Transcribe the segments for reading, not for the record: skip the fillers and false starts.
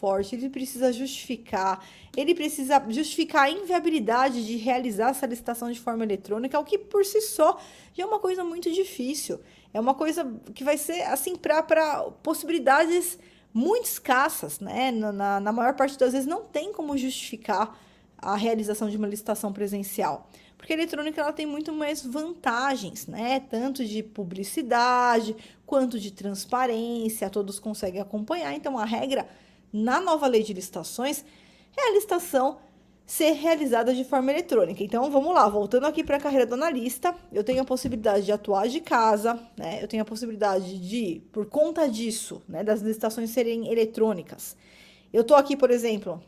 forte, ele precisa justificar a inviabilidade de realizar essa licitação de forma eletrônica, o que por si só já é uma coisa muito difícil. É uma coisa que vai ser, assim, para possibilidades muito escassas, né? Na maior parte das vezes não tem como justificar a realização de uma licitação presencial. Porque a eletrônica ela tem muito mais vantagens, né? Tanto de publicidade quanto de transparência, todos conseguem acompanhar. Então, a regra na nova lei de licitações é a licitação ser realizada de forma eletrônica. Então, vamos lá, voltando aqui para a carreira do analista, eu tenho a possibilidade de atuar de casa, né? Eu tenho a possibilidade de, por conta disso, né, das licitações serem eletrônicas. Eu estou aqui, por exemplo,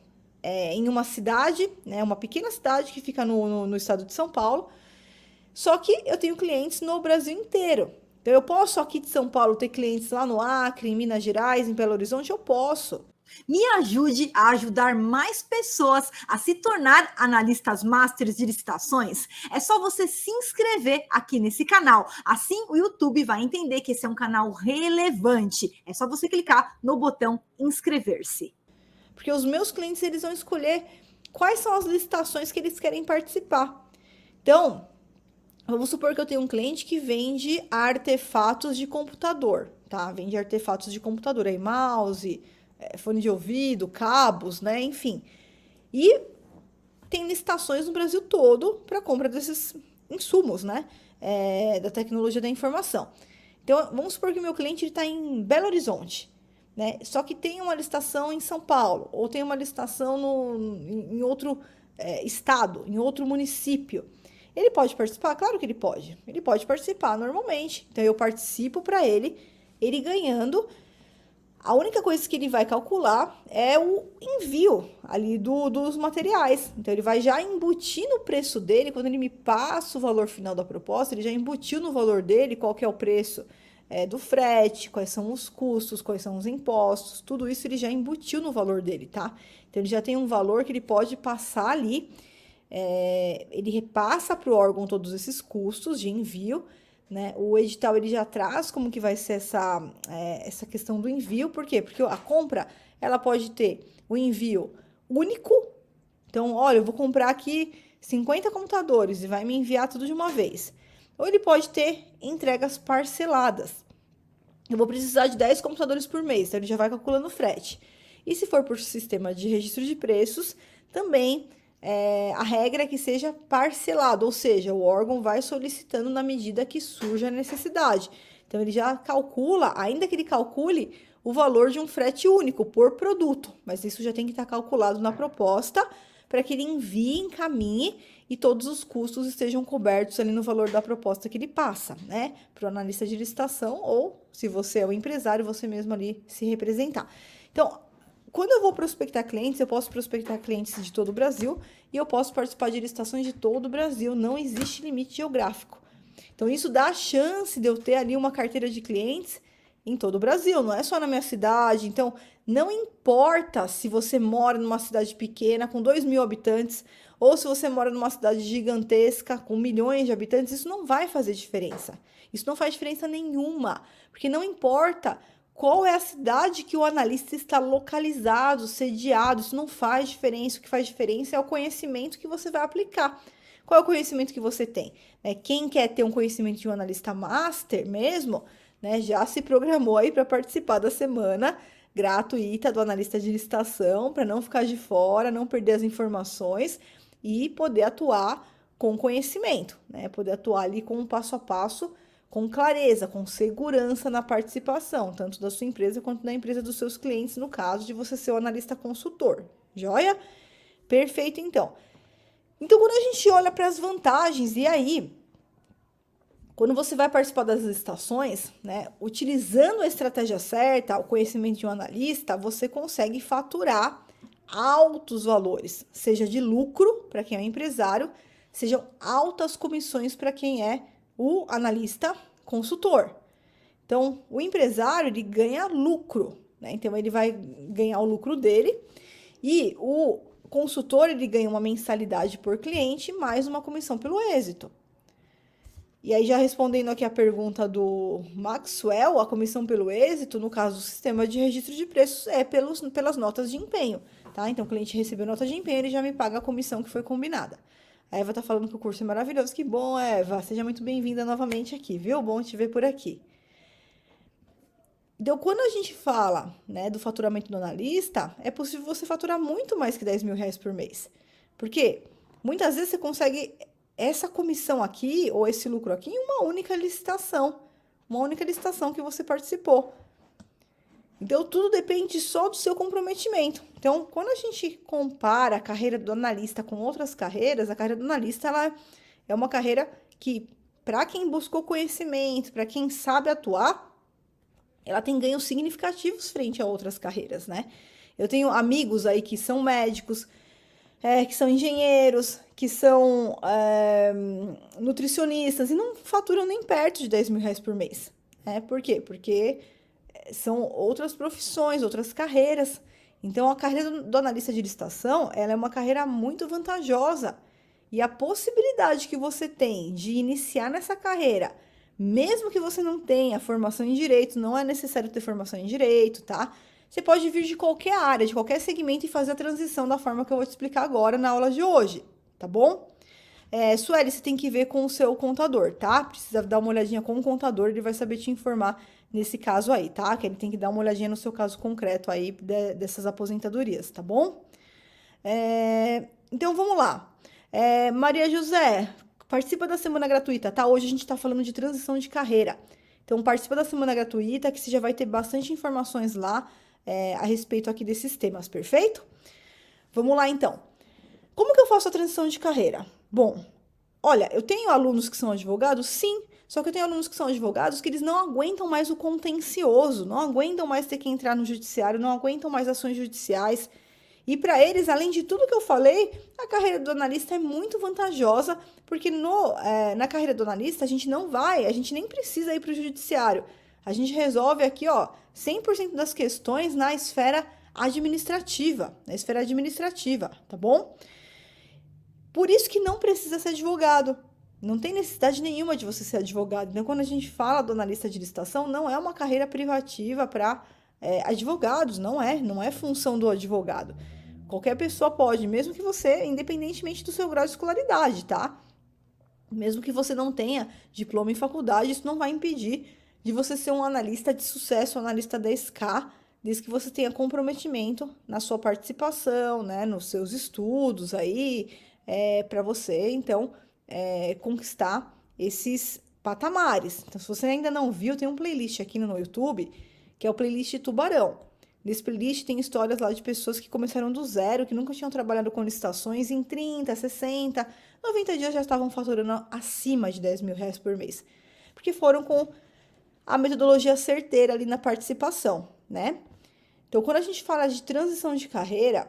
em uma cidade, né, uma pequena cidade que fica no estado de São Paulo, só que eu tenho clientes no Brasil inteiro. Então, eu posso aqui de São Paulo ter clientes lá no Acre, em Minas Gerais, em Belo Horizonte, eu posso. Me ajude a ajudar mais pessoas a se tornar analistas masters de licitações. É só você se inscrever aqui nesse canal. Assim o YouTube vai entender que esse é um canal relevante. É só você clicar no botão inscrever-se. Porque os meus clientes eles vão escolher quais são as licitações que eles querem participar. Então, vamos supor que eu tenho um cliente que vende artefatos de computador, tá? Vende artefatos de computador, aí mouse, fone de ouvido, cabos, né? Enfim. E tem licitações no Brasil todo para compra desses insumos, né? Da tecnologia da informação. Então, vamos supor que o meu cliente está em Belo Horizonte, né? Só que tem uma licitação em São Paulo, ou tem uma licitação em outro estado, em outro município. Ele pode participar? Claro que ele pode. Ele pode participar normalmente. Então, eu participo para ele ganhando. A única coisa que ele vai calcular é o envio ali dos materiais. Então, ele vai já embutir no preço dele, quando ele me passa o valor final da proposta, ele já embutiu no valor dele qual que é o preço do frete, quais são os custos, quais são os impostos, tudo isso ele já embutiu no valor dele, tá? Então, ele já tem um valor que ele pode passar ali, ele repassa para o órgão todos esses custos de envio, né? O edital ele já traz como que vai ser essa questão do envio, por quê? Porque a compra ela pode ter o envio único, então, olha, eu vou comprar aqui 50 computadores e vai me enviar tudo de uma vez. Ou ele pode ter entregas parceladas. Eu vou precisar de 10 computadores por mês, então ele já vai calculando o frete. E se for por sistema de registro de preços, também a regra é que seja parcelado, ou seja, o órgão vai solicitando na medida que surge a necessidade. Então, ele já calcula, ainda que ele calcule o valor de um frete único por produto, mas isso já tem que estar calculado na proposta para que ele envie, encaminhe e todos os custos estejam cobertos ali no valor da proposta que ele passa, né? Para o analista de licitação ou, se você é o empresário, você mesmo ali se representar. Então, quando eu vou prospectar clientes, eu posso prospectar clientes de todo o Brasil e eu posso participar de licitações de todo o Brasil. Não existe limite geográfico. Então, isso dá a chance de eu ter ali uma carteira de clientes em todo o Brasil, não é só na minha cidade. Então, não importa se você mora numa cidade pequena com 2.000 habitantes ou se você mora numa cidade gigantesca com milhões de habitantes, isso não vai fazer diferença. Isso não faz diferença nenhuma, porque não importa qual é a cidade que o analista está localizado, sediado, isso não faz diferença. O que faz diferença é o conhecimento que você vai aplicar. Qual é o conhecimento que você tem? Quem quer ter um conhecimento de um analista master mesmo, né, já se programou aí para participar da semana gratuita do analista de licitação, para não ficar de fora, não perder as informações e poder atuar com conhecimento, né? Poder atuar ali com um passo a passo, com clareza, com segurança na participação, tanto da sua empresa quanto da empresa dos seus clientes, no caso de você ser o analista consultor. Joia? Perfeito, então. Então, quando a gente olha para as vantagens, e aí, quando você vai participar das licitações, né, utilizando a estratégia certa, o conhecimento de um analista, você consegue faturar altos valores, seja de lucro para quem é um empresário, sejam altas comissões para quem é o analista consultor. Então, o empresário, ele ganha lucro, né? Então, ele vai ganhar o lucro dele e o consultor, ele ganha uma mensalidade por cliente mais uma comissão pelo êxito. E aí, já respondendo aqui a pergunta do Maxwell, a comissão pelo êxito, no caso do sistema de registro de preços, é pelas notas de empenho, tá? Então, o cliente recebeu nota de empenho, ele já me paga a comissão que foi combinada. A Eva tá falando que o curso é maravilhoso. Que bom, Eva. Seja muito bem-vinda novamente aqui, viu? Bom te ver por aqui. Então, quando a gente fala, né, do faturamento do analista, é possível você faturar muito mais que 10 mil reais por mês. Por quê? Muitas vezes você consegue essa comissão aqui, ou esse lucro aqui, em uma única licitação. Uma única licitação que você participou. Então, tudo depende só do seu comprometimento. Então, quando a gente compara a carreira do analista com outras carreiras, a carreira do analista, ela é uma carreira que, para quem buscou conhecimento, para quem sabe atuar, ela tem ganhos significativos frente a outras carreiras, né? Eu tenho amigos aí que são médicos, que são engenheiros, que são nutricionistas e não faturam nem perto de 10 mil reais por mês. Por quê? Porque são outras profissões, outras carreiras. Então, a carreira do analista de licitação, ela é uma carreira muito vantajosa. E a possibilidade que você tem de iniciar nessa carreira, mesmo que você não tenha formação em direito, não é necessário ter formação em direito, tá? Você pode vir de qualquer área, de qualquer segmento e fazer a transição da forma que eu vou te explicar agora na aula de hoje, tá bom? Sueli, você tem que ver com o seu contador, tá? Precisa dar uma olhadinha com o contador, ele vai saber te informar nesse caso aí, tá? Que ele tem que dar uma olhadinha no seu caso concreto aí dessas aposentadorias, tá bom? Então, vamos lá. Maria José, participa da semana gratuita, tá? Hoje a gente tá falando de transição de carreira. Então, participa da semana gratuita, que você já vai ter bastante informações lá a respeito aqui desses temas, perfeito? Vamos lá, então. Como que eu faço a transição de carreira? Bom, olha, eu tenho alunos que são advogados, sim, só que eu tenho alunos que são advogados que eles não aguentam mais o contencioso, não aguentam mais ter que entrar no judiciário, não aguentam mais ações judiciais. E para eles, além de tudo que eu falei, a carreira do analista é muito vantajosa, porque na carreira do analista a gente nem precisa ir para o judiciário. A gente resolve aqui, ó, 100% das questões na esfera administrativa, tá bom? Por isso que não precisa ser advogado. Não tem necessidade nenhuma de você ser advogado. Então, quando a gente fala do analista de licitação, não é uma carreira privativa para advogados, não é função do advogado. Qualquer pessoa pode, mesmo que você, independentemente do seu grau de escolaridade, tá? Mesmo que você não tenha diploma em faculdade, isso não vai impedir de você ser um analista de sucesso, um analista 10K, desde que você tenha comprometimento na sua participação, né, nos seus estudos aí, para você, então, conquistar esses patamares. Então, se você ainda não viu, tem um playlist aqui no YouTube, que é o playlist Tubarão. Nesse playlist tem histórias lá de pessoas que começaram do zero, que nunca tinham trabalhado com licitações, em 30, 60, 90 dias já estavam faturando acima de 10 mil reais por mês. Porque foram com a metodologia certeira ali na participação, né? Então, quando a gente fala de transição de carreira,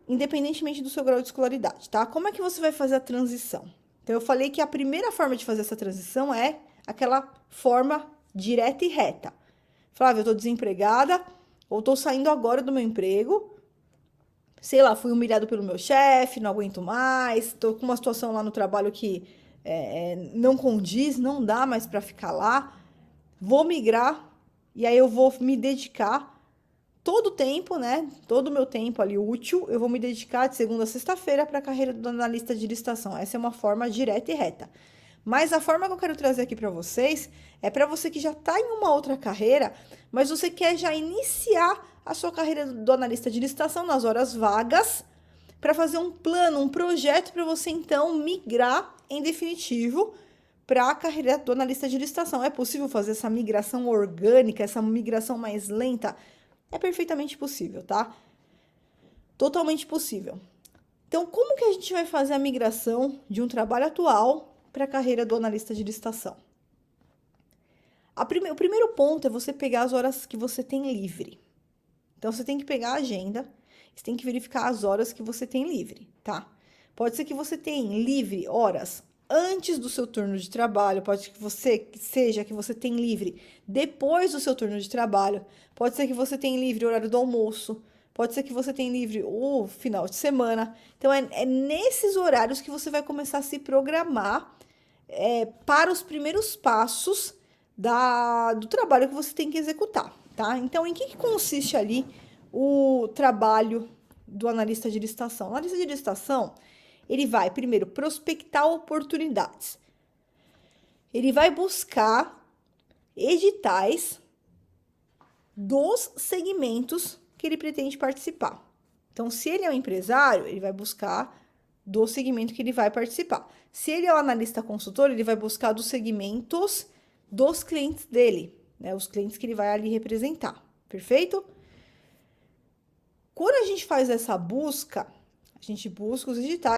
independentemente do seu grau de escolaridade, tá? Como é que você vai fazer a transição? Então, eu falei que a primeira forma de fazer essa transição é aquela forma direta e reta. Flávia, eu tô desempregada, ou tô saindo agora do meu emprego, sei lá, fui humilhado pelo meu chefe, não aguento mais, tô com uma situação lá no trabalho que não condiz, não dá mais para ficar lá, vou migrar, e aí eu vou me dedicar todo o tempo, né? Todo o meu tempo ali útil, eu vou me dedicar de segunda a sexta-feira para a carreira do analista de licitação. Essa é uma forma direta e reta. Mas a forma que eu quero trazer aqui para vocês é para você que já está em uma outra carreira, mas você quer já iniciar a sua carreira do analista de licitação nas horas vagas, para fazer um plano, um projeto para você então migrar em definitivo para a carreira do analista de licitação. É possível fazer essa migração orgânica, essa migração mais lenta? É perfeitamente possível, tá? Totalmente possível. Então, como que a gente vai fazer a migração de um trabalho atual para a carreira do analista de licitação? O primeiro ponto é você pegar as horas que você tem livre. Então, você tem que pegar a agenda, você tem que verificar as horas que você tem livre, tá? Pode ser que você tenha livre horas antes do seu turno de trabalho, pode que seja que você tenha livre depois do seu turno de trabalho, pode ser que você tenha livre o horário do almoço, pode ser que você tenha livre o final de semana. Então, é nesses horários que você vai começar a se programar para os primeiros passos do trabalho que você tem que executar, tá? Então, em que consiste ali o trabalho do analista de licitação? O analista de licitação, ele vai primeiro prospectar oportunidades. Ele vai buscar editais dos segmentos que ele pretende participar. Então, se ele é um empresário, ele vai buscar do segmento que ele vai participar. Se ele é um analista consultor, ele vai buscar dos segmentos dos clientes dele, né? Os clientes que ele vai ali representar. Perfeito? Quando a gente faz essa busca, a gente busca os editais